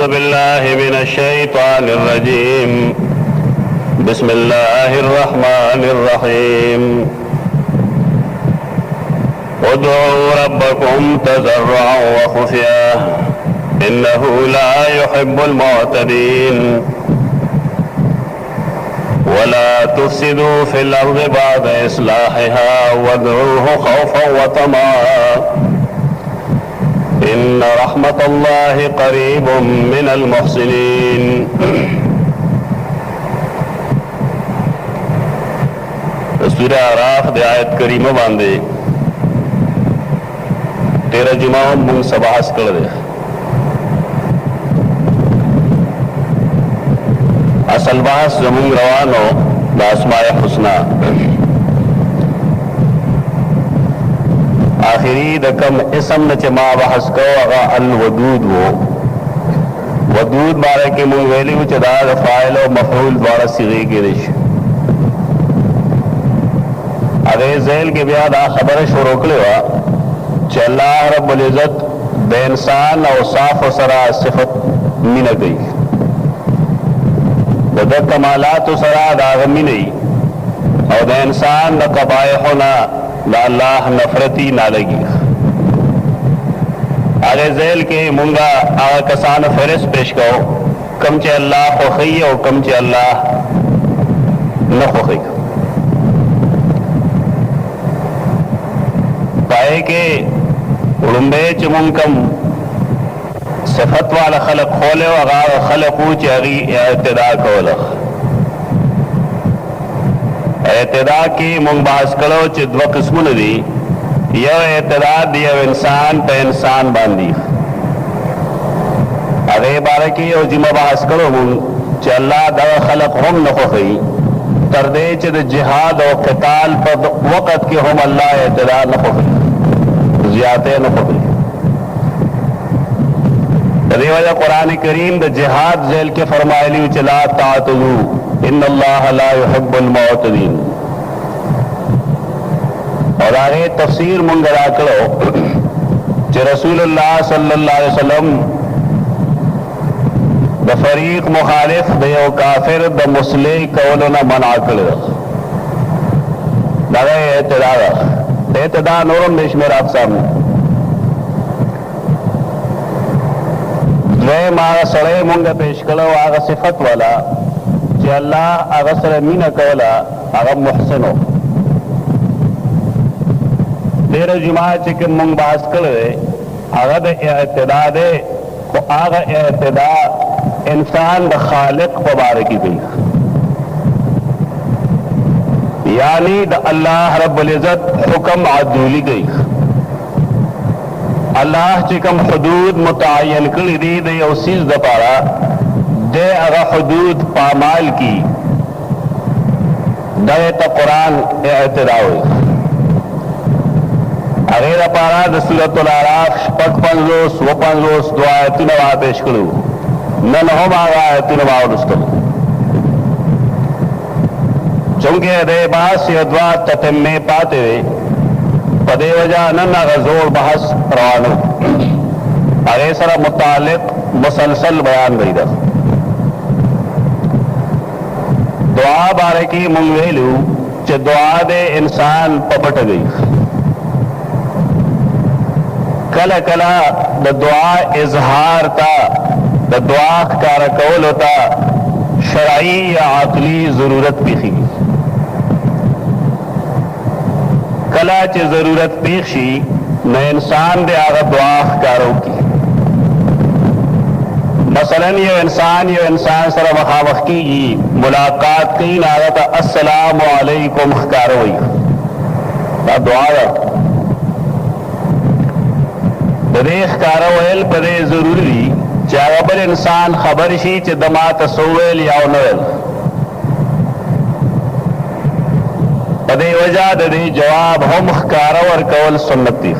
أعوذ بالله من الشيطان الرجيم بسم الله الرحمن الرحيم ادعوا ربكم تضرعا وخفيا إنه لا يحب المعتدين ولا تفسدوا في الأرض بعد إصلاحها وادعوه خوفا وطمعا إن رحمة الله قريب من المحسنين. سورہ اعراف دے آیت کریمہ باندے 13 جمعہ من سباحث کر دے. اصل بحث زمون روانو دا اسماء حسنہ آخری دا کم اسم نچے ما بحث کو اغا الودود وہ ودود بارے کے منویلی وچے دا فائل و مفعول بارا صیغے کے رش اگر ذیل کے بیا دا خبر شروع کلے وا چے اللہ رب العزت بے انسان او صاف و سرا صفت مینہ گئی دا کمالات و سرا دا غمی نہیں اور دا انسان دا قبائحنا دا اللہ نفرتی نہ لگی. آگے ذیل کے منگا آگا کسان فہرست پیش کرو کم چے اللہ خوخی اور کم چے اللہ نہ خوخی. پائے کہ رنبے چمون کم صفت والا خلق خولے و اغا خلقو چاگی اعتداء کولخ اعتداء کی منگ بحث کرو چھ دو قسمون دی یو اعتداء دی یو انسان پہ انسان باندی اگر بارکی یو جمع بحث کرو منگ چھ اللہ دو خلق ہم نخوخی تردے چھ دی جہاد و قتال پر وقت کی ہم اللہ اعتداء نخوخی زیادہ نخوخی. دی وجہ قرآن کریم دا جہاد ذیل کے فرمائلی چلا تعتدو ان اللہ لا يحب المعتدین. اور آگے تفسیر منگرا کرو کہ رسول اللہ صلی اللہ علیہ وسلم دا فریق مخالف دا یو کافر دا مسلح کولنا منع کرو دا اعتداء نورم نشمیر اقسام دویم آغا سڑے منگا پیش کرو آغا صفت والا کہ اللہ آغا سر مینہ کولا آغا محسنو. دیر جماع چکم منگ بحث کرے آغا دا اعتداء دے تو آغا اعتداء انسان دا خالق پبارکی بھی یعنی دا اللہ رب العزت حکم عدولی گئی اللہ چکم حدود متعین کلی دی دے یو سیز دا پارا دے اگا حدود پامال کی دے تا قرآن اعتداء ہوئی اگر پارا دا سورة الاعراف شپک پنزوس و پنزوس دعا ایتون وہاں پیش کرو نن ہم آگا ایتون وہاں رستم چونکہ دے باس یا دعا تتمے پاتے ہوئے پدے وجہ نن غزور بحث روانو اگر سر متعلق مسلسل بیان گئی دا دعا بارکی منگویلو چھ دعا دے انسان پپٹ گئی کلا کلا دا دعا اظہار تا دا دعا کارا کول ہوتا شرعی یا عقلی ضرورت پیخی کلا چھ ضرورت پیخشی نہ انسان دے آغا دعا کارو کی. مثلا یہ انسان سر مخامخ کی ملاقات کی ناغتا السلام علیکم خکاروئی دا دعا دا بدے خکاروئل بدے ضروری چاہا بل انسان خبر شی چھ دما تسویل یاو نویل بدے وجہ دے جواب ہم خکارور کول سنت دی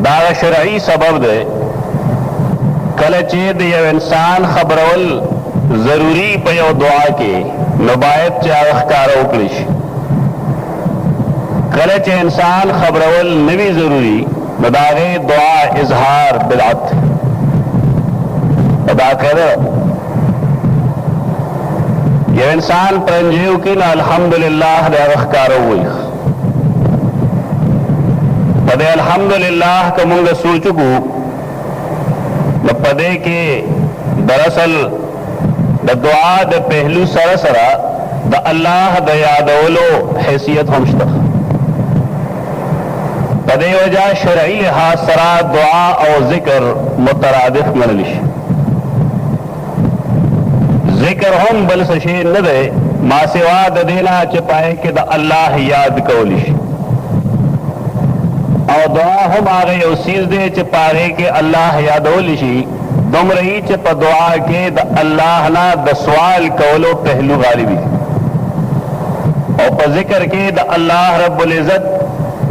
دا شرعی سبب دے کل چید یو انسان خبرول ضروری پہ یو دعا کے نبایت چاہ اخکارو کلش کل چہ انسان خبرول نوی ضروری दागे दुआ इजहार बिदअत अदा करे। ये इंसान पंजीव की ना अल्हम्दुलिल्लाह रखकार हुई पदे अल्हम्दुलिल्लाह का मुंग सूचकू न पदे के दरअसल द दुआ द पहलू सरसरा द अल्लाह द यादवलो हैसियत हमश्ता पदे वजह शरई लिहाज सरा दुआ और जिक्र मुतरादिफ मनलिश जिक्र हम बल सशे न दे मासिवा द देना चपाए के द अल्लाह याद कौलिश और दुआ हम आ गए उसीज दे चपारे के अल्लाह यादोलिशी दुम रही चप दुआ के द अल्लाह ना द सवाल कौलो पहलू गालिबी और पर जिक्र के द अल्लाह रब्बुल इज्जत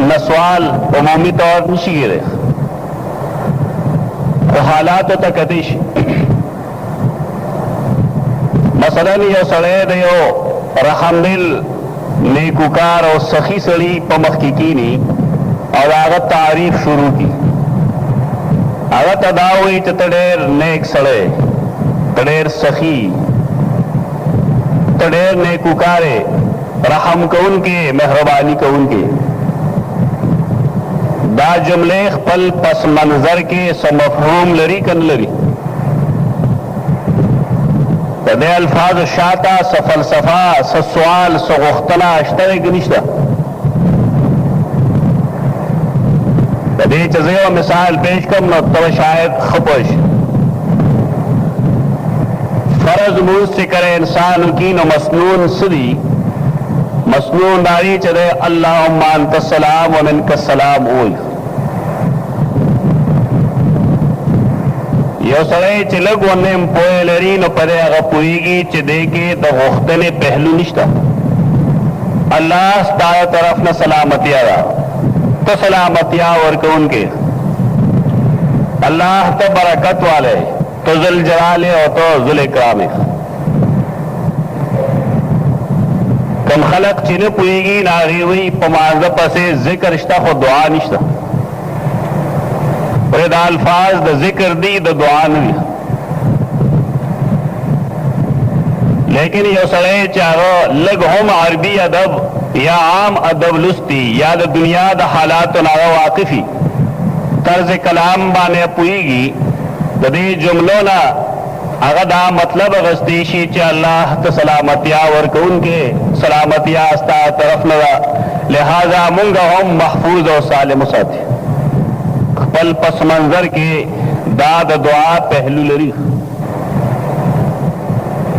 न सवाल उमूमी तौर निशी गिरे तो हालात तकदिश मसलन यो सड़े दयो रहमदिल नेकुकार और सखी सड़ी पमख की नी और आगत तारीफ शुरू की आगत अदा हुई तड़ेर नेक सड़े तड़ेर सखी तड़ेर नेकुकारे रहम को उनके मेहरबानी को उनके दा जुमले पल पस मंजर के समफहूम लरी कन लरी तदे अल्फाज शाता सफलसफा सवाल सगुख्तना अश्तर गनिश्ता तदे चजे मिसाल पेश कम न तब शायद खपश फर्ज मुझ से करे इंसान की न मसनून सदी मसनून दारी चले अल्लाहुम्मा अंतस सलाम व मिनकस सलाम ओय यो सरे चिलग वने पोए लरी न परे अगर पुईगी चिदे के द वख्तने पहलू निश्ता अल्लाह तारा तरफ न सलामतिया रा तो सलामतिया और को उनके अल्लाह तो बरकत वाले तो जुल जलाले और तो जुल इकराम कम खलक चिने पुईगी नागी हुई पमाज़ पसे जिक्र रिश्ता को दुआ निश्ता द अल्फाज द जिक्र दी द दुआ नहीं लेकिन यो सड़े चाहो लग हम अरबी अदब या आम अदब लुस्ती या द दुनिया द हालात नारा वाकिफी तर्ज कलाम बाने पुईगी दे जुमलों ना अगदा मतलब गस्तीशी च अल्लाह तो सलामतिया और कौन के सलामतिया अस्ता तरफ नवा लिहाजा मुंगा हम महफूज और सालिम साथी पल पस मंजर के दाद दुआ पहलू लरी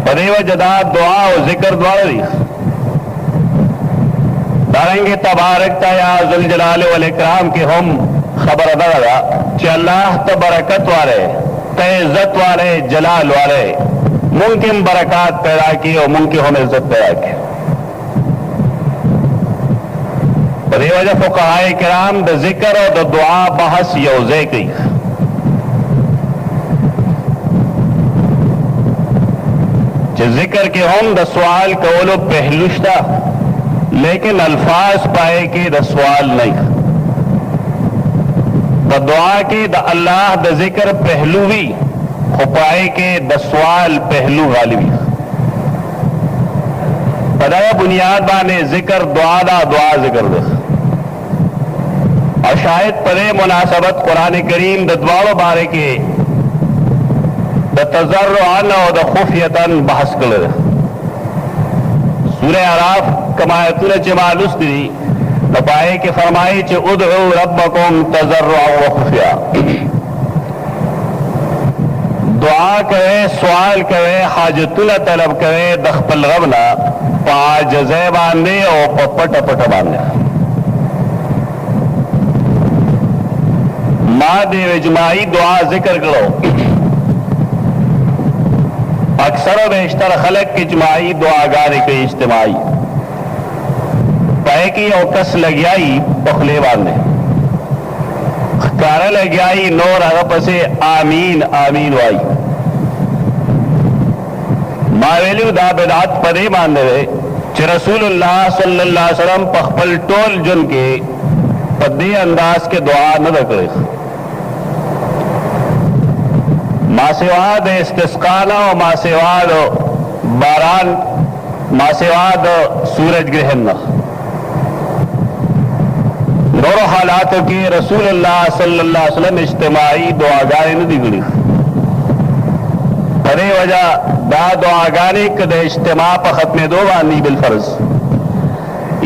पदेव जदा दुआ और जिक्र द्वारा री दारेंगे तबारकता या जुल जलाल वल इकराम के हम खबर अदा लगा कि अल्लाह तो बरकत वाले तो इज्जत वाले जलाल वाले मुमकिन बरकत पैदा की और मुमकिन हम इज्जत पैदा की वजह फुक़हाए किराम द जिक्र और द दुआ बहस यौज़े की जिक्र के हम द सवाल कौलो पहलुश्ता लेकिन अल्फाज पाए के द सवाल नहीं द दुआ के द अल्लाह द जिक्र पहलू भी पाए के द सवाल पहलू गालिबी पदाया बुनियाद बाने जिक्र दुआ दा दुआ जिक्र दे और शायद परे मुनासबत कुरान करीम द दुआओं बारे के द तजर्रुअन और द खुफियतन बहस कर सूरह आराफ कमायतुल जमालुस्ती पाए के फरमाई च उदउ रब्बकुम तजर्रुअन व खुफिया दुआ करे सवाल करे हाजतुल तलब करे दखपल रबना पाँच जजे बांधे और पपट पट बांधे माँ देव इजमाई दुआ जिक्र करो अक्सर बेशतर खलक की इजमाई दुआगार के इज्तिमाई पै की और कस लग्याई पखले बांधे कार लग्याई नोर अगप से आमीन आमीन वाई मावेली दा बिदात पदे बांधे च रसूलुल्लाह सल्लल्लाहु अलैहि वसल्लम पखपल टोल जुन के पद्दे अंदाज के दुआ न रखले मासेवाद इस्तिस्काना और मासेवाद बारान मासेवाद सूरज ग्रहण दोनों हालातों की रसूलुल्लाह सल्लल्लाहु अलैहि वसल्लम इज्तिमाई दुआगाने न दिगड़ी परे वजह दा दुआगाने कद इज्तिमा पर खत्म दो वानी बिलफर्ज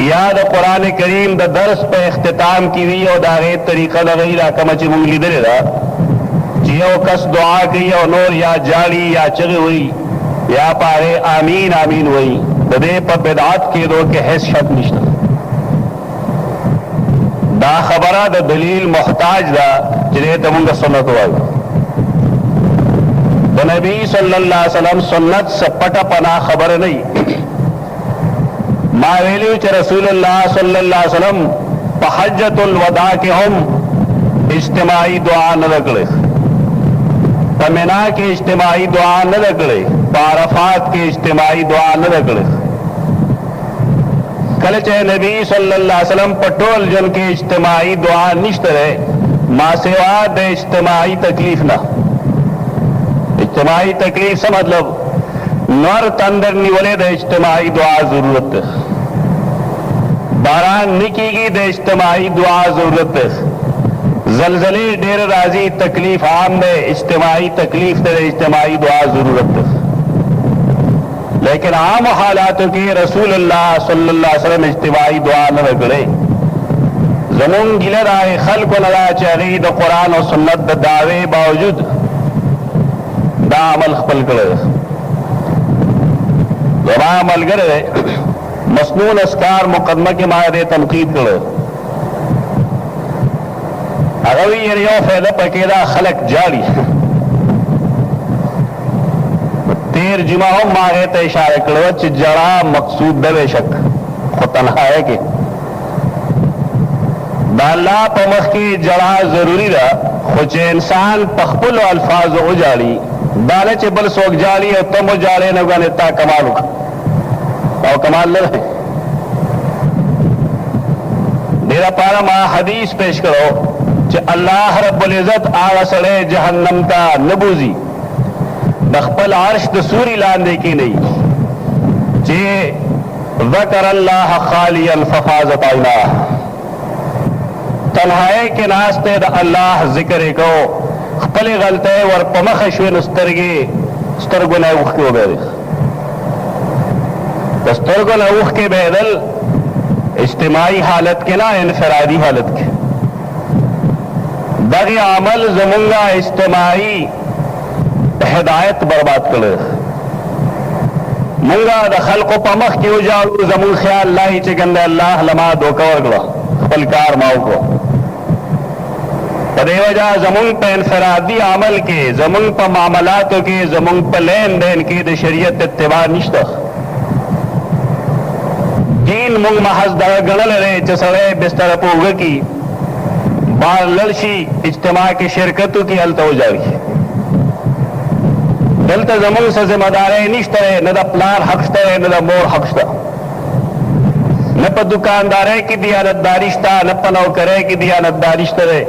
याद कुरान करीम द दर्स पे इख्तिताम की हुई और दागे तरीका लगेगा कमची मुंगली दरेगा जियो कस दुआ की और नूर या जाली या चग हुई या पारे आमीन आमीन हुई दे पर बिदात के दो के हैस शक निश्ता दा खबरा द दलील मोहताज दा जिन्हें तमुंगा सुन्नत हुआ द नबी सल्लल्लाहु अलैहि वसल्लम सुन्नत से पटा पना खबर नहीं मावेली च रसूलुल्लाह सल्लल्लाहु अलैहि वसल्लम हज्जतुल वदा के हम इज्तिमाई दुआ न रगड़े पमिना के इज्तिमाई दुआ न रगड़े पारफात के इज्तिमाई दुआ न रगड़े कल चाहे नबी सल्लल्लाहु अलैहि वसल्लम पटोल जन के इज्तिमाई दुआ निश्त रहे मासेवा दे इज्तिमाई तकलीफ ना इज्तिमाई तकलीफ से मतलब नर तंदर निवले दे इज्तिमाई दुआ जरूरत है बारान निकी दे इज्तिमाई दुआ जरूरत है जलजले डेर राजी तकलीफ आम में इज्तिमाई तकलीफ दे इज्तिमाई दुआ जरूरत है लेकिन आम हालातों की रसूलुल्लाह सल्लल्लाहु अलैहि वसल्लम इज्तिमाई दुआ न रगड़े जमून गिलर आए खल को लगा चाहिए द कुरान और सुन्नत द दावे बावजूद दा अमल खपल करे जमा अमल करे मसनून अस्कार मुकदमा के मायदे तनकीद करे अगवी ये रियो फैदा पकेदा खलक जारी तेर जिमा हो मारे ते इशारे करो च जड़ा मकसूद दे बेशक खुतन है कि दाला पमख की जड़ा जरूरी रहा खुच इंसान पखपुल अल्फाज उजाड़ी दाले च बल सोक जाली और तम उजाड़े न गने ता कमाल और कमाल ले मेरा पारा मा हदीस पेश करो च अल्लाह रब्बुल इज्जत आगा सड़े जहन्नम का नबूजी दखपल अर्श दसूरी लांदे की नहीं जे ज़कर अल्लाह खालियन फफाज़त आइना तन्हाए के नास्ते द अल्लाह जिक्र को खपले गलते और पमख शुन स्तरगे स्तरगो न उख के बेदल स्तरगो न उख के बेदल इज्तिमाई हालत के ना इनफरादी हालत के दगे अमल जमुंगा इज्तिमाई हिदायत बर्बाद करे मुंगा दखल को पमख क्यों जाओ जमुन ख्याल लाई चिकंदे अल्लाह लमा दो कवर गला फलकार माओ को पदेवजा जमुन पे इनफरादी अमल के जमुन पर मामलातों के जमुन पर लेन देन के द शरीयत इत्तिबा निश्ता दीन मुंग महज दर गणल रहे चसड़े बिस्तर पोग की बार लड़शी इज्तिमा की शिरकतों की हल तो जारी दलत जमुन से जिम्मेदारे निश्तरे न द प्लान हकस्तर न द मोर हकस्तर न प दुकानदारे की दियानतदारिश्ता न प नौकरे की दियानतदारिश्तरे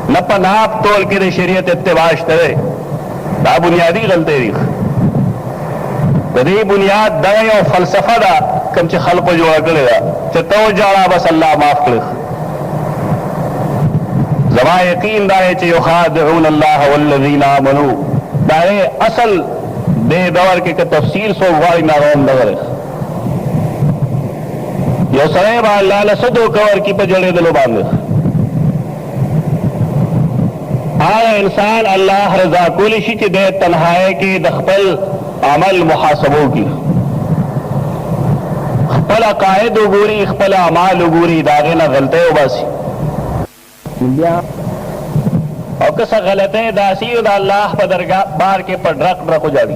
न प नाप तोल के दे शरीयत इत्तिबाश्तरे दा बुनियादी गलते रीख दे बुनियाद दए और फलसफा दा कम च खल्क जोड़ा करेगा च तो जाड़ा बस अल्लाह माफ करे जमा यकीन दाए च युखादिऊन अल्लाह वल्लज़ीना आमनू दाए असल दे दवर के तफसीर सो वाली नारोम नगर यो सरे बा लाल सदो कवर की पजड़े दिलो बांध आया इंसान अल्लाह रजा कुल शी दे तन्हाए की दखपल अमल मुहासबों की खपल अकायद उगूरी खपल अमाल उगूरी दागे ना गलते उबासी और कसा गलते दासी अल्लाह पदरगा बार के पर रख रखो जारी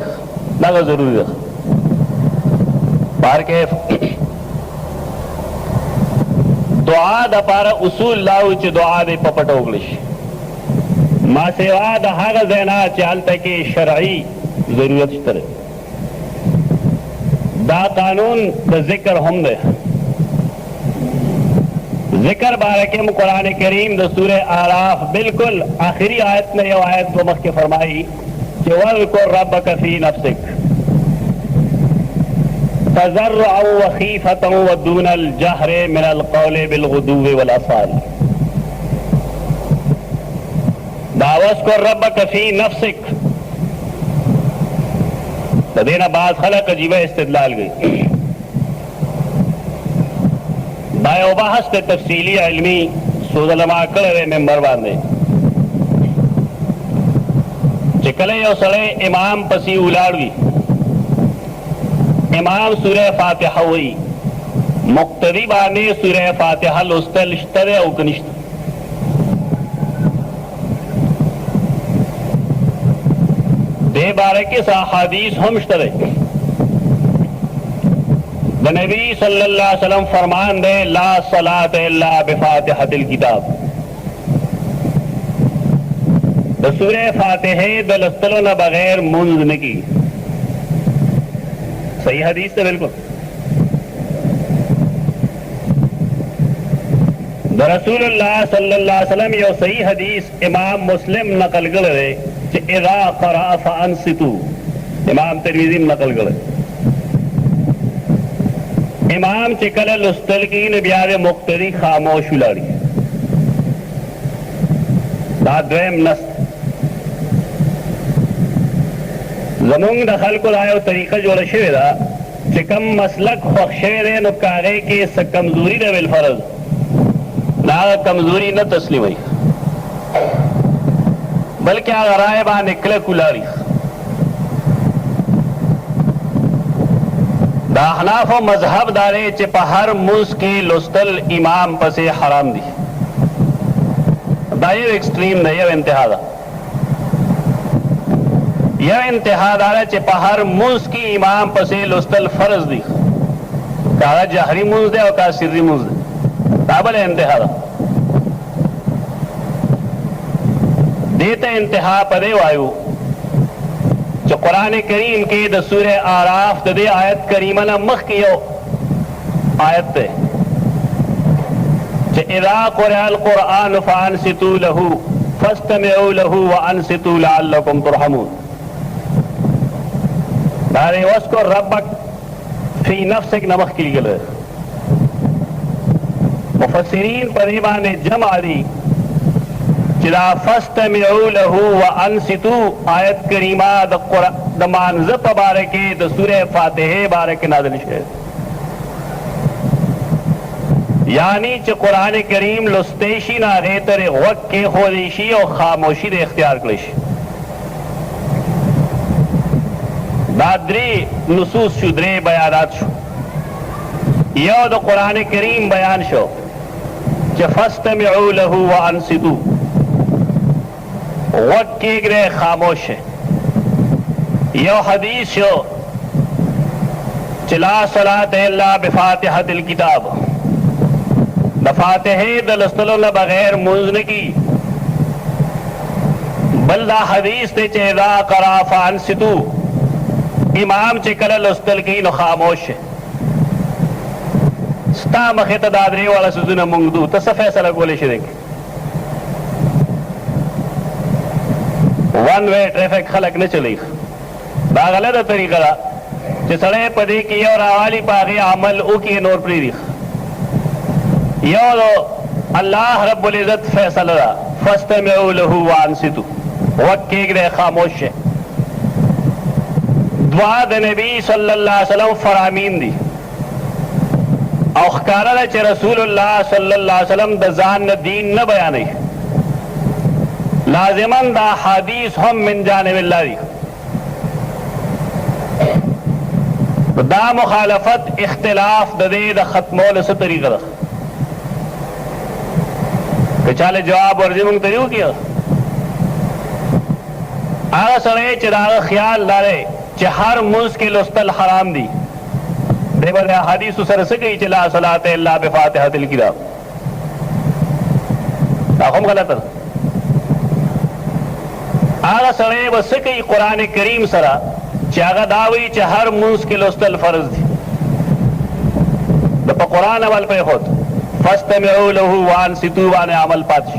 ना जरूरी है बार के दुआ दपारा उसूल लाउ च दुआ दे पपट उगलिश मा सेवा दहागा ज़ैना चालते के शरई जरूरत तरह दा कानून द जिक्र हम दे जिक्र बारकम कुरान करीम द सूरह आराफ बिल्कुल आखिरी आयत में यह आयत को मख के फरमाई कि वज़्कुर रब्बक फी नफ्सिक तज़र्रुअन व खीफतन व दूनल जहरि मिनल क़ौलि बिलग़ुदुव्वि वल आसाल। वज़्कुर रब्बक फी नफ्सिक देना बात खलक अजीब इस्तिदलाल गई बायो बहस के तफसीली इल्मी सोजलमा करे मेंबर बांधे चिकले यो सड़े इमाम पसी उलाड़वी इमाम सूरह फातिहा हुई मुक्तदी बाने सूरह फातिहा लुस्तल इश्तरे औकनिश्त दे बारे के साहदीस हम इश्तरे नबी सल्लल्लाहु अलैहि वसल्लम फरमान दे ला सलात इल्ला बिफातिहतिल किताब द सूरह फातिहा दलस्तलो न बगैर मुंज न की सही हदीस है बिल्कुल द रसूलुल्लाह सल्लल्लाहु अलैहि वसल्लम यो सही हदीस इमाम मुस्लिम नकल करे कि इज़ा क़रा फ़अनसितू इमाम तिरमिज़ी नकल करे इमाम चिकल लुस्तलकीन ब्यारे मुक्तरी खामोश उलाड़ी दाद्वेम नस्त जमुंग दखल को लायो तरीका जोड़ शेरा चिकम मसलक ख़ुशेरे नुकारे के स कमजोरी दे बिल फर्ज ना कमजोरी न तस्लीम हुई बल्कि आगराए बा निकले कुलारी दाहनाफ व मजहब दारे चिपहर मुस के लुस्तल इमाम पसे हराम दी दायर एक्सट्रीम नहीं है इंतहा दा यह इंतहा दारा चिपहर मुस की इमाम पसे लुस्तल फर्ज दी का जहरी मुंज दे और का सिर्री मुंज दे ताबल इंतहा दा देते इंतहा पदे वायु जो कुरान करीम के द सूरह आराफ दे आयत करीमा न मख कियो आयत पे जे इज़ा क़ुरिअल क़ुरआन फ़अनसितू लहू फ़स्तमिऊ लहू व अनसितू लअल्लकुम तुरहमून दारे वज़्कुर रब्बक फी नफ्सिक नमख की गले मुफस्सिरीन परिबा ने जमा दी जिदा फ़स्तमिऊ लहू व अनसितू आयत करीमा द मानज़ब बारके द सूरह फातिहा बारके नाज़िल शे यानी च कुरान करीम लुस्तेशी ना रेतरे वक्त के होदेशी और खामोशी दे इख्तियार कलिश दादरी नुसूस शुद्रे बयानात शो यो द कुरान करीम बयान शो च फ़स्तमिऊ लहू व अनसितू वक्त के ग्रे खामोश है यो हदीस शो चला सलात इल्ला बिफातिहतिल किताब दफातिहा दलस्तलो न बगैर मुंज़ की बल्दा हदीस ते चेदा क़रा फ़अनसितू इमाम चिकल लुस्तल की न खामोश है स्ता मखे तदादरी वाला सुजुन मुंगदू तस फैसला गोले शिरेक वन वे ट्रैफिक खलक न चली बा गलत तरीका जे सड़े पदी की और आवाली पागे अमल उ की नोर प्रीरी यो अल्लाह रब्बुल इज्जत फैसला फ़स्तमिऊ लहू व अनसितू वक्त के गिरे खामोश है दुआ द नबी सल्लल्लाहु अलैहि वसल्लम फरामीन दी औखकारा च रसूलुल्लाह सल्लल्लाहु अलैहि वसल्लम द जान दीन न बयानी लाजिमन दा हदीस हम मिन जानिबिल्लाह दा मुखालफत इख्तिलाफ दे द खत्मोल से तरीका चाले जवाब और जिमुंग तरीको किया आगा सड़े चिराग ख्याल लारे चहर मुंज के लुस्तल हराम दी देवर हदीस सर से कही चला सलात इल्ला बिफातिहतिल किताब ताखुम गलत आगा सड़े बस कई कुरान करीम सरा चागा दावी चहर मुंज के लुस्तल फर्ज दी द कुरान अवल पे होत फस्तमिऊ लहू वानसितू बाने अमल पात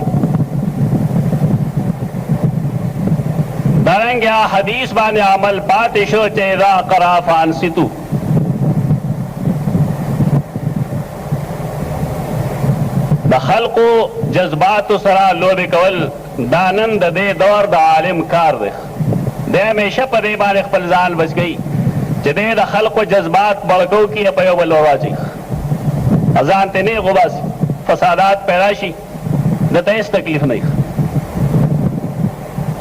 दारंगे हदीस बाने अमल पात शो चेदा करा फानसितू द खल्को जज्बात सरा लोबे कवल दानंद दे दौर द आलिम कार दे हमेशा पदे बारे खपल जान बच गई जदे द खल्को जज्बात बड़को की पयो बलोवाजी अजान ते नहीं गुबास फसादात पैराशी दते इस तकलीफ नहीं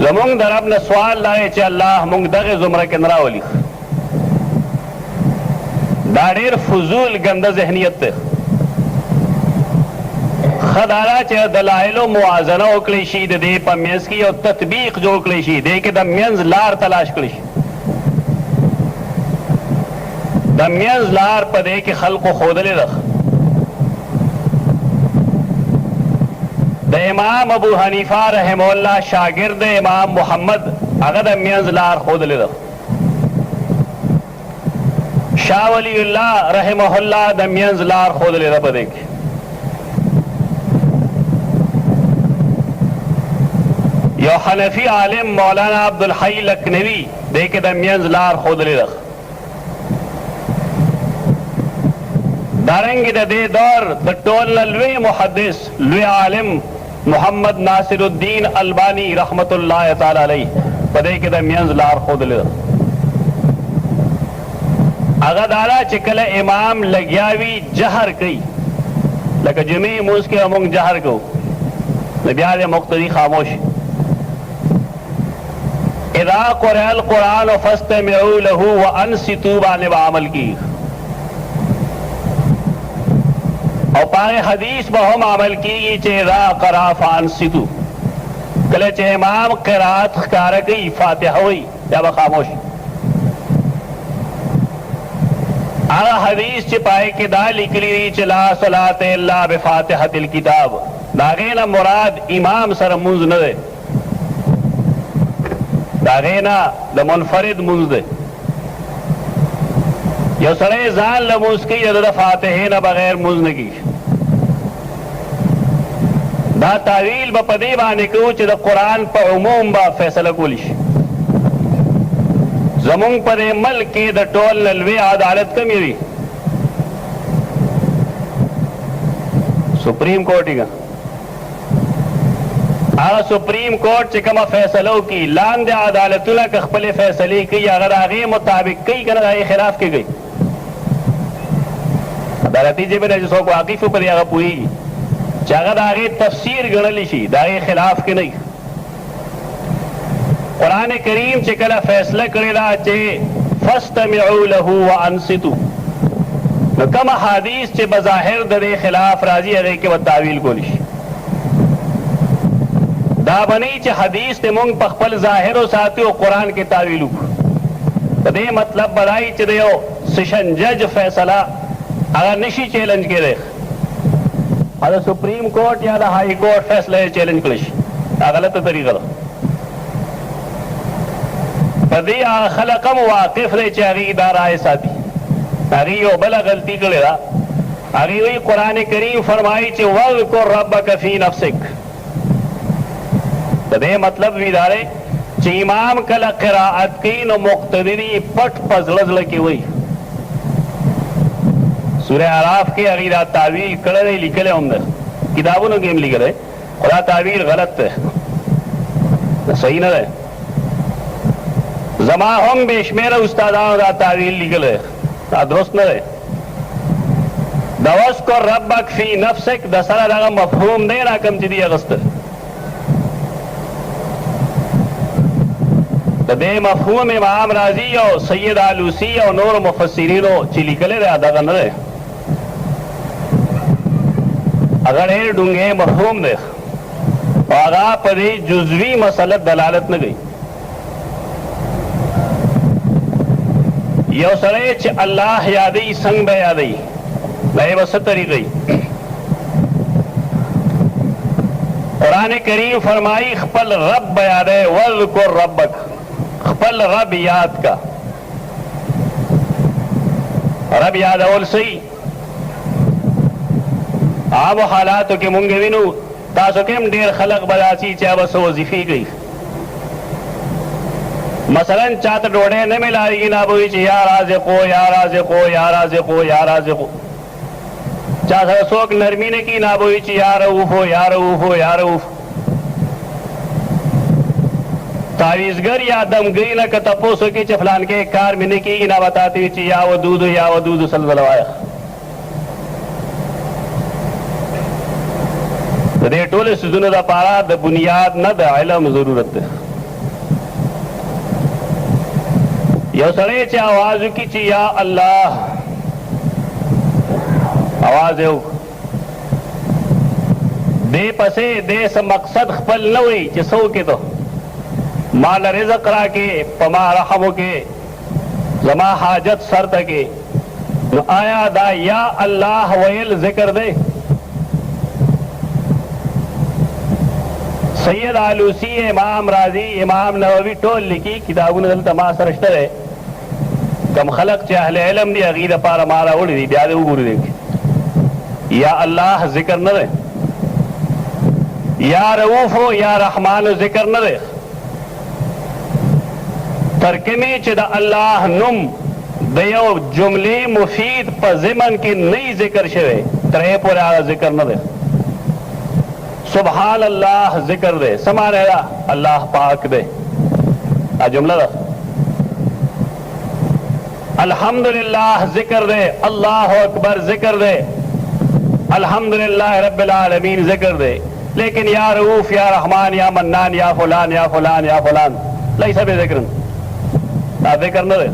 लमुंग दरब न सवाल लाए चे अल्लाह मुंग दगे जुमरा के नरावली दाडेर फजूल गंदा जहनियत ते खदारा चे दलाइलो मुआजना ओकलेशी दे पमेस की और तत्बीक जो ओकलेशी दे के दमियंज लार तलाश कलेशी दमियंज लार पदे के खल को खोदले रख द इमाम अबू हनीफा रहमहुल्लाह शागिर्द इमाम मोहम्मद अगर दमियंज लार खोदले रख शाह वलीउल्लाह रहमहुल्लाह दमियंज लार खोदले रख पदे के यो हनफी आलिम मौलाना अब्दुल हई लखनवी देखे दमियंज लार खोदले रख दारंगी दे दौर द टोल लुए मुहद्दिस लुए आलिम मोहम्मद नासिरुद्दीन अलबानी रहमतुल्लाह तआला अलैह पदे के दमियंज लार खोदले रख अगर दारा चिकल इमाम लग्यावी जहर कई लक जुमे मूस के अमुंग जहर को नबियाल मुक्तदी खामोश इदा कुरअल कुरान फस्तमिऊ लहू व अनसितू बाने अमल की और पाए हदीस बहुम अमल की चेरा करा फानसितू कले चे इमाम क़िराअत कारकी फातिहा हुई या खामोश आ हदीस चिपाए के दा लिखली चला सलात इल्ला बिफातिहतिल किताब दागे ना मुराद इमाम सर मुंज न दे दागेना द मुनफरिद मुंज दे यो सड़े जान लमुज की द फातिहे न बगैर मुंज न की दा तावील ब पदे बाने को च द कुरान पर उमूम बा फैसला कोलिश जमुंग पर मल के द टोल नलवे अदालत का मेरी सुप्रीम कोर्ट का सुप्रीम कोर्ट चिकमा फैसलों की लान दे अदालतुल्ला के खपले फैसले की अगर आगे मुताबिक कई कर खिलाफ की गई अदालती जे में जिसको वाकिफ पर आगे पूरी चागद आगे तफसीर गणली शी दागे खिलाफ के नहीं कुरान करीम चिकला फैसला करेला चे फस्तमिऊ लहू व अनसितू कम हादीस चे बजाहिर दे खिलाफ राजी अरे के तावील कोलिश दाबनी च हदीस ते मुंग पखपल जाहिर साथियों कुरान के तावीलू दे मतलब बधाई च दे सेशन जज फैसला अगर निशी चैलेंज के देख अगर सुप्रीम कोर्ट या हाई कोर्ट फैसले चैलेंज कलिश गलत तरीका पदी खलकम वाकिफ रे चारी दाराए साथी अगी यो बला गलती करेगा अगी वही कुरान करीम फरमाई च वल को रब्बक फी नफ्सिक दे मतलब विदारे च इमाम कल क़िराअत की न मुक्तदरी पट पजलजल की हुई सूरह आराफ के अगीरा तावील कड़े लिखले हमने किताबों ने गेम लिखे खुदा तावील गलत है सही न है जमा हम बेशमेर उस्तादान का तावील लिखले दुरुस्त न है दवस को रब्बक फी नफ्सिक दसरा लगा मफहूम दे ना कम जिदी अगस्त दे मफहूम इमाम राजी और सैयद आलूसी और नूर मुफस्सिरीनो चिली कले रे अदा करने रे अगर ये डूंगे मफहूम दे आगा परी जुजवी मसलत दलालत न गई यो सरे च अल्लाह यादी संग बे यादी नए बस तरीक़ी कुरान करीम फरमाई खपल रब बयाद है वल को रब्बक खपल रब याद का रब याद अवल सही عام حالاتو کې مونږ وینو تاسو کې هم ډېر خلق بداسي چې بس وظیفې کوي مثلا چاته ډوډۍ نه ملاوي نه وایي چې یا رازقو یا رازقو یا رازقو یا رازقو چا سره څوک نرمي نه کوي نه وایي چې یا رؤوفو یا رؤوفو یا رؤوف تعویذګر یا دمګري نه که تپوس وکړي چې فلان کې کار مې نه کېږي نه بتاتے وي چې یا ودودو یا ودودو سلسله وایه د دې ټولو څیزونو دپاره د بنیاد نه د علم ضرورت دی یو سړی چې आवाज وکړي چې یا الله आवाज یې دې پسې دې څه مقصد خپل نه وي چې څه وکړي ته مال رزق راکې په ما رحم وکړې زما حاجت سر ته کې نو آیا دا یا الله ویل ذکر دی سید آلوسی امام رازی امام نووی ټول لیکي کتابونه دلته ما سره شته دی کم خلق چې اهل علم دي هغې دپاره ما راوړي دي بیا دې وګوري دی یا الله ذکر نه دی یا رؤوفو یا رحمانو ذکر نه دی ترکمې چې د الله نوم د یو جملې مفید په ضمن کې نه ذکر شوی تر هغې پورې هغه ذکر نه دی سبحان الله ذکر دے سمانے دا اللہ پاک دے جملہ دا الحمدللہ ذکر دے اللہ اکبر ذکر دے الحمدللہ رب العالمین ذکر دے لیکن یا رؤوف یا رحمان یا منان یا فلان یا فلان یا فلان لیسا بے ذکر ذکر نہ دے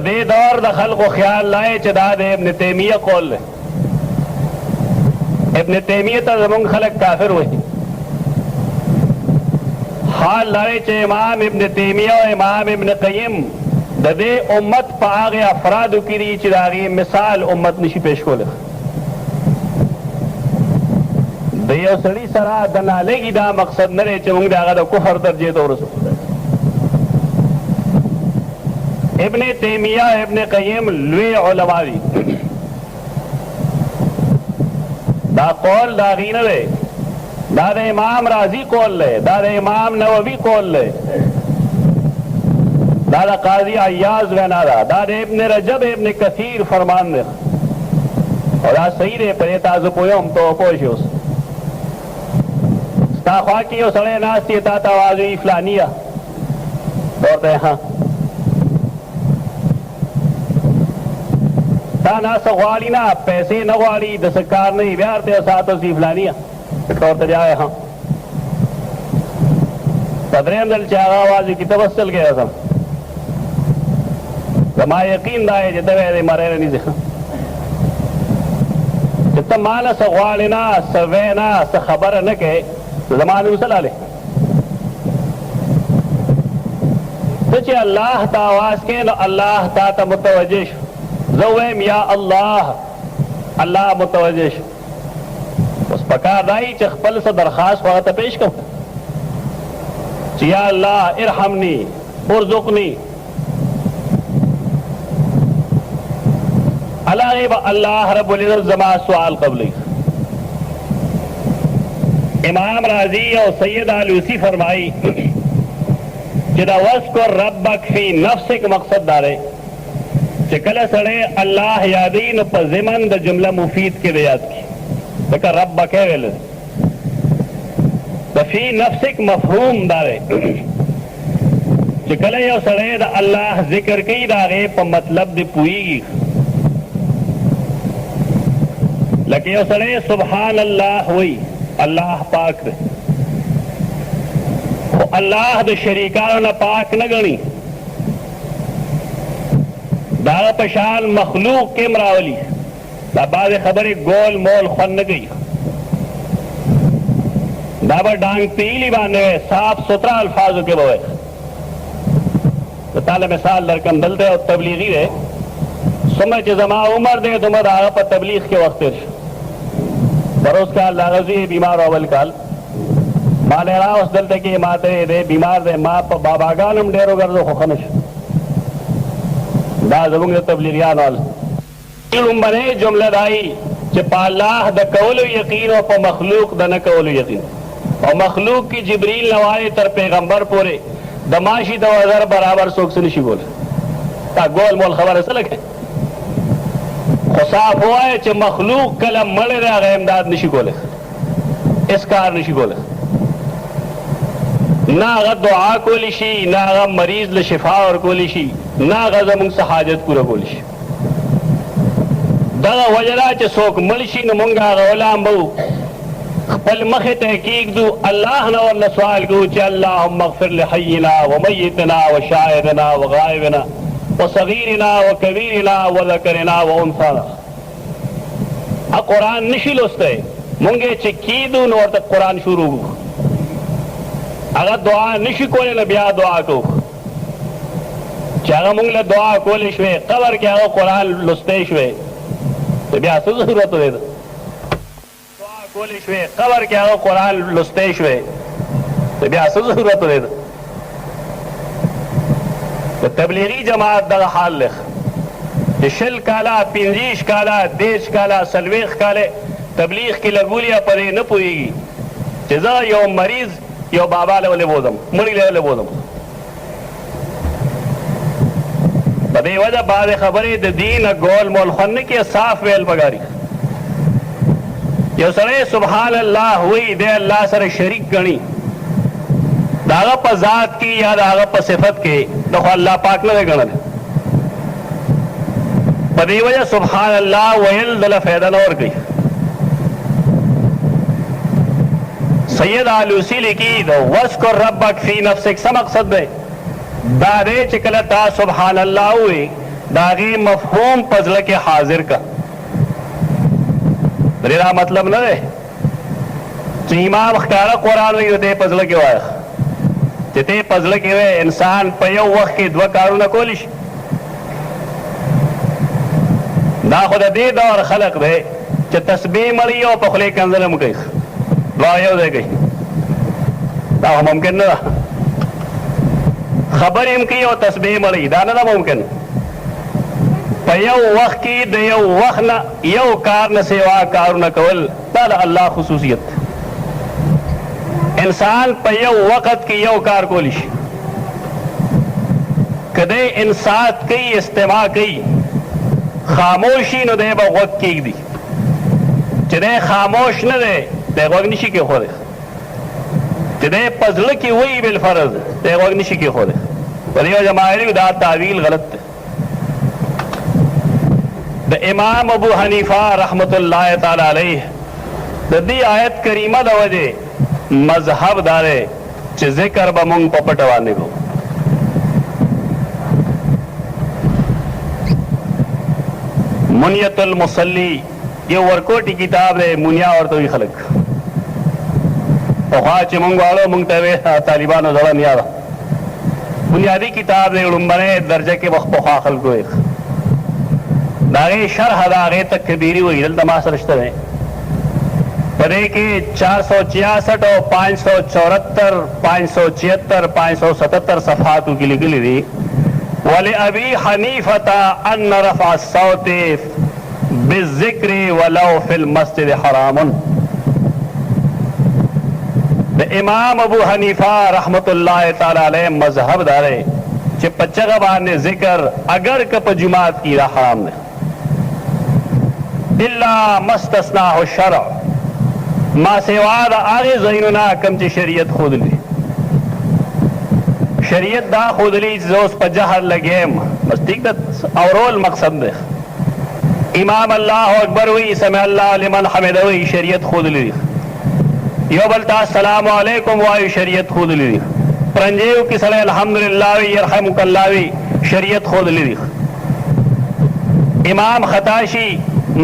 دے دور دا خلق و خیال لائے چدا دے ابن تیمیہ قول لے ابن تیمیہ تا زمون خلق کافر ہوئی حال لائے چے امام ابن تیمیہ و امام ابن قیم دا دے امت پا آغی افرادو کی دی چی دا آغی مثال امت نشی پیش کو لکھ دا یو سڑی سرا دنالے کی دا مقصد نرے چے مونگ دا آغا دا کفر درجے دو رسو ابن تیمیہ ابن قیم لوی علماء دی دا قول دا غینه دے دا دا امام رازی قول لے دا دا امام نووی قول لے دا دا قاضی عیاض وینا دا دا دا ابن رجب ابن کثیر فرمان دے اور دا صحیح دے پر تازو پویم تو پوشی اس ستا خواکی او سڑے ناستی تا توازوی فلانیہ دورتے ہاں تا ناس غواړي نه پیسې نه غواړي د څه کار نه وي بیا ورته یو ساعت اوسي فلانیه ورته جائے ہاں په درېیم ځل چې هغه اواز وکړي ته بس چل گیا سم زما یقین دا دی چې ته به یې مری رانیځې چې ته ماله څه غواړې نه څه وی نه څه خبره نه کوې زما نوم څه لالې ته چې الله ته اواز کوې نو الله تا ته متوجه شو زویم یا اللہ اللہ متوجہ شو اس پکار دائی چھ خپل سے درخواست خواہتا پیش کم چھ یا اللہ ارحمنی ارزقنی اللہ غیب اللہ رب العزت زمان سوال قبلی امام رازی اور سید آلوسی فرمائی چھ دا وذکر ربک فی نفسک مقصد دارے چې کله سړی الله یادوي نو په ضمن د جمله مفید کې د یاد کړي لکه ربک ویل د فی نفسک مفهوم دا دی چې کله یو سړی د الله ذکر کوي د هغې په مطلب دې پوهېږي لکه یو سړی سبحان الله وایي الله پاک دی خو الله د شریکانو نه پاک نه ګڼي دا پشان مخلوق کے مراولی دا بعض خبری گول مول خون نگئی دا با ڈانگ تیلی باندھے صاف سترہ الفاظوں کے بوئے تو تعالی مثال لرکم دلتے اور تبلیغی دے سمجھ زما عمر دے تو مد آغا پر تبلیغ کے وقت بروز کال لاغذی بیمار اول کال مالے راوس دلتے کی ماتے دے بیمار دے ما پا باباگانم ڈیرو گردو خوخنش دا زمونږ د تبلیغیانو لومبنۍ جمله دای چې په الله د کولو یقین او په مخلوق د نه کولو یقین. او مخلوق کی جبریل نوائے تر پیغمبر پورے دماشی 2000 برابر څوک څه نشي کولی. تا ګول مول خبره څه لګي خو صاف وایي چې مخلوق کله مړ دی هغه امداد نشي کولی، اس کار نشي کولی، نه هغه دعا کولی شي، نه هغه مریض له شفا ورکولی شي، نه هغه زموږ څه حاجت پوره کولی شي. دغه وجه ده چې څوک مړ شي نو موږ هغه ولامبو، خپل مخې ته کېږدو، الله نه ورله سوال کوو چې اللهم اغفر لحینا ومیتنا وشاهدنا وغائبنا وصغیرنا وکبیرنا وذکرنا وانثانا. قرآن نشي لوستی، مونږ چې کېدو نو ورته قرآن شروع کړو. هغه دعا نشي کولی نو بیا دعا کوو چې هغه مونږ له دعا کولی شوې، قبر کې هغه قرآن لوستی شوې، بیا څه ضرورت دی؟ دعا کولی شوې، قبر کې هغه قرآن لوستی شوې، بیا څه ضرورت دی؟ د تبلیغی جماعت دغه حال لخ چې 20 کاله 25 کاله 30 کاله 40 کاله تبلیغ کې لګولیا پرې نه پوهېږي چې زه یو مریض یو بابا له ولې بوزم، مړي له ولې بوزم. په دې وجه بعضې خبرې د دین ګول مول خوند نه کړي، صاف ویل پکاري. یو سړی سبحان الله وایي دی الله سره شریک ګڼي، د هغه په ذات کې یا د هغه په صفت کې نو خو الله پاک نه دی ګڼلی. په دې وجه سبحان الله ویل دله فایده نه ورکوي. سید آلوسی لیکي د واذکر ربک فی نفسک څه مقصد دی؟ دا دی چې کله تا سبحان الله ووایي د هغې مفهوم په زړه کې حاضر کا. درې دا مطلب نه دی چې امام ښکاره قرآن وایي دی په زړه کې وایه، چې ته په زړه کې وایې انسان په یو وخت کې 2 کارونه کولی شي. دا خو د دې دور خلق دی چې تسبیح مړي او په خولې کنځل هم کوي، دعا یو ځای کوي. دا خو ممکن نه ده، خبرې هم کوي او تسبیح مړي، دا نه ده ممکن. په یو وخت کې د یو وخت نه یو کار نه سوا کارونه کول دا د الله خصوصیت. انسان په یو وخت کې یو کار کولی شي. که دی انصات کوي، استماع کوي، خاموشي نو دی به غوږ کېږدي. چې دی خاموش نه دی دی غوږ نشي کېښودی. چې دی په زړه کې وایي بالفرض دی غوږ نشي کېښودی. په دې وجه ما ویلي دا تعویل غلط دی. د امام ابو حنیفه رحمت الله تعالی علیه د دې آیت کریمه د وجې مذهب دا دی چې ذکر به مونږ په پټه باندې کوو. منیت المصلی یو ورکوټي کتاب دی، منیا ورته وایي خلک. پخوا چې مونږ واړو مونږ ته وې طالبانو زړه نیا ده. بنیادي کتاب دی، لومبنۍ درجه کې وخت پخوا خلکو وایي. د هغې شرح د هغې تکبیري وایي، دلته ما سره شته دی. په دې کې 466 او 574 576 577 صفحاتو کې لیکلي دي ولأبي حنیفة ان رفع الصوت بالذکر ولو فی المسجد حرام. د امام ابو حنیفه رحمت الله تعالی علیه مذهب دا دی چې په چغه باندې ذکر اگر که په جماعت کې دا حرام دی، الا ما استثناه الشرع، ما سوا د هغې ځایونو نه کوم چې شریعت ښودلي. شریعت دا ښودلي چې زه اوس په جهر لګیم، بس ټیک ده، اورول مقصد دی. امام الله اکبر وی، سمع الله لمن حمده وی، شریعت ښودلي دي. یو بل ته السلام علیکم وایو، شریعت ښودلي دي. پرنجیو کې سړی الحمدلله وی، یرحمک الله وی، شریعت ښودلي دي. امام خطا شي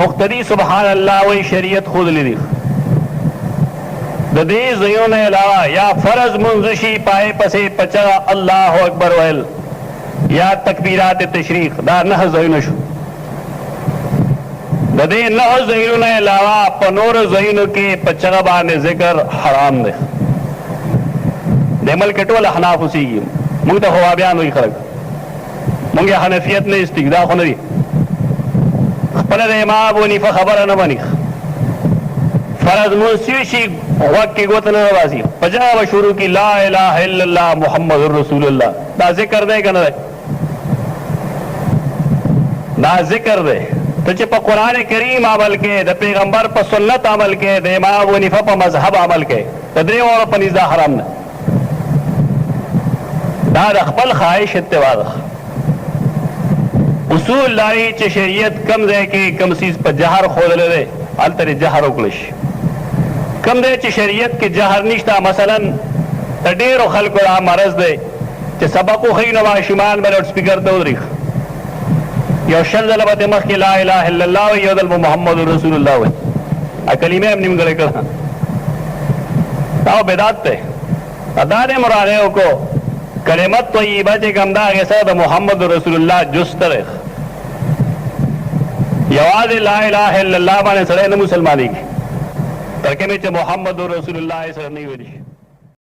مقتدی سبحان الله وی، شریعت ښودلي دي. د دې ځایونو علاوه یا فرض منځ شي پای پسې پچغه الله اکبر ویل یا تکبیرات تشریق، دا 9 ځایونه شو. د دې 9 ځایونو علاوه په نورو ځایونو کې پچغه باندې ذکر حرام دی. د ملک ټول احناف اوسېږي، موږ ته خو وهابیان وایي خلک، موږ یې حنفیت نه استیږي، دا خو نه دي. خپل د امام ابو حنیفه خبره نه مني فرض منسی شي وقت کې ګوت نه راځي پجا شروع کی لا اله الا الله محمد رسول الله دا ذکر دی کنه دا ذکر دی ته چې په قران کریم عمل کې د پیغمبر په سنت عمل کې د امام ابو حنیفه په مذهب عمل کې د درې اور په نزا حرام نه دا د خپل خواهش اتباع ده اصول لري چې شریعت کم ځای کې کم سیز په جهر خودل دی الته جهر وکړي کم دی چې شریعت کې جهر نشته مثلا د ډیرو خلکو را مرض دی چې سبق خو نو ماشومان په لوډ سپیکر ته ودرېږي یو شل ځله به مخ کې لا اله الا الله او یو ځل محمد رسول الله وي ا کلمه هم نیمګړې کړه دا بدعت ده ادا دې مراده کو کلمت طیبه چې کوم دا هغه سره د محمد رسول الله جستره یواز لا اله الا الله باندې سره نه مسلمانېږي ترکه چې محمد رسول الله سره نه ویلي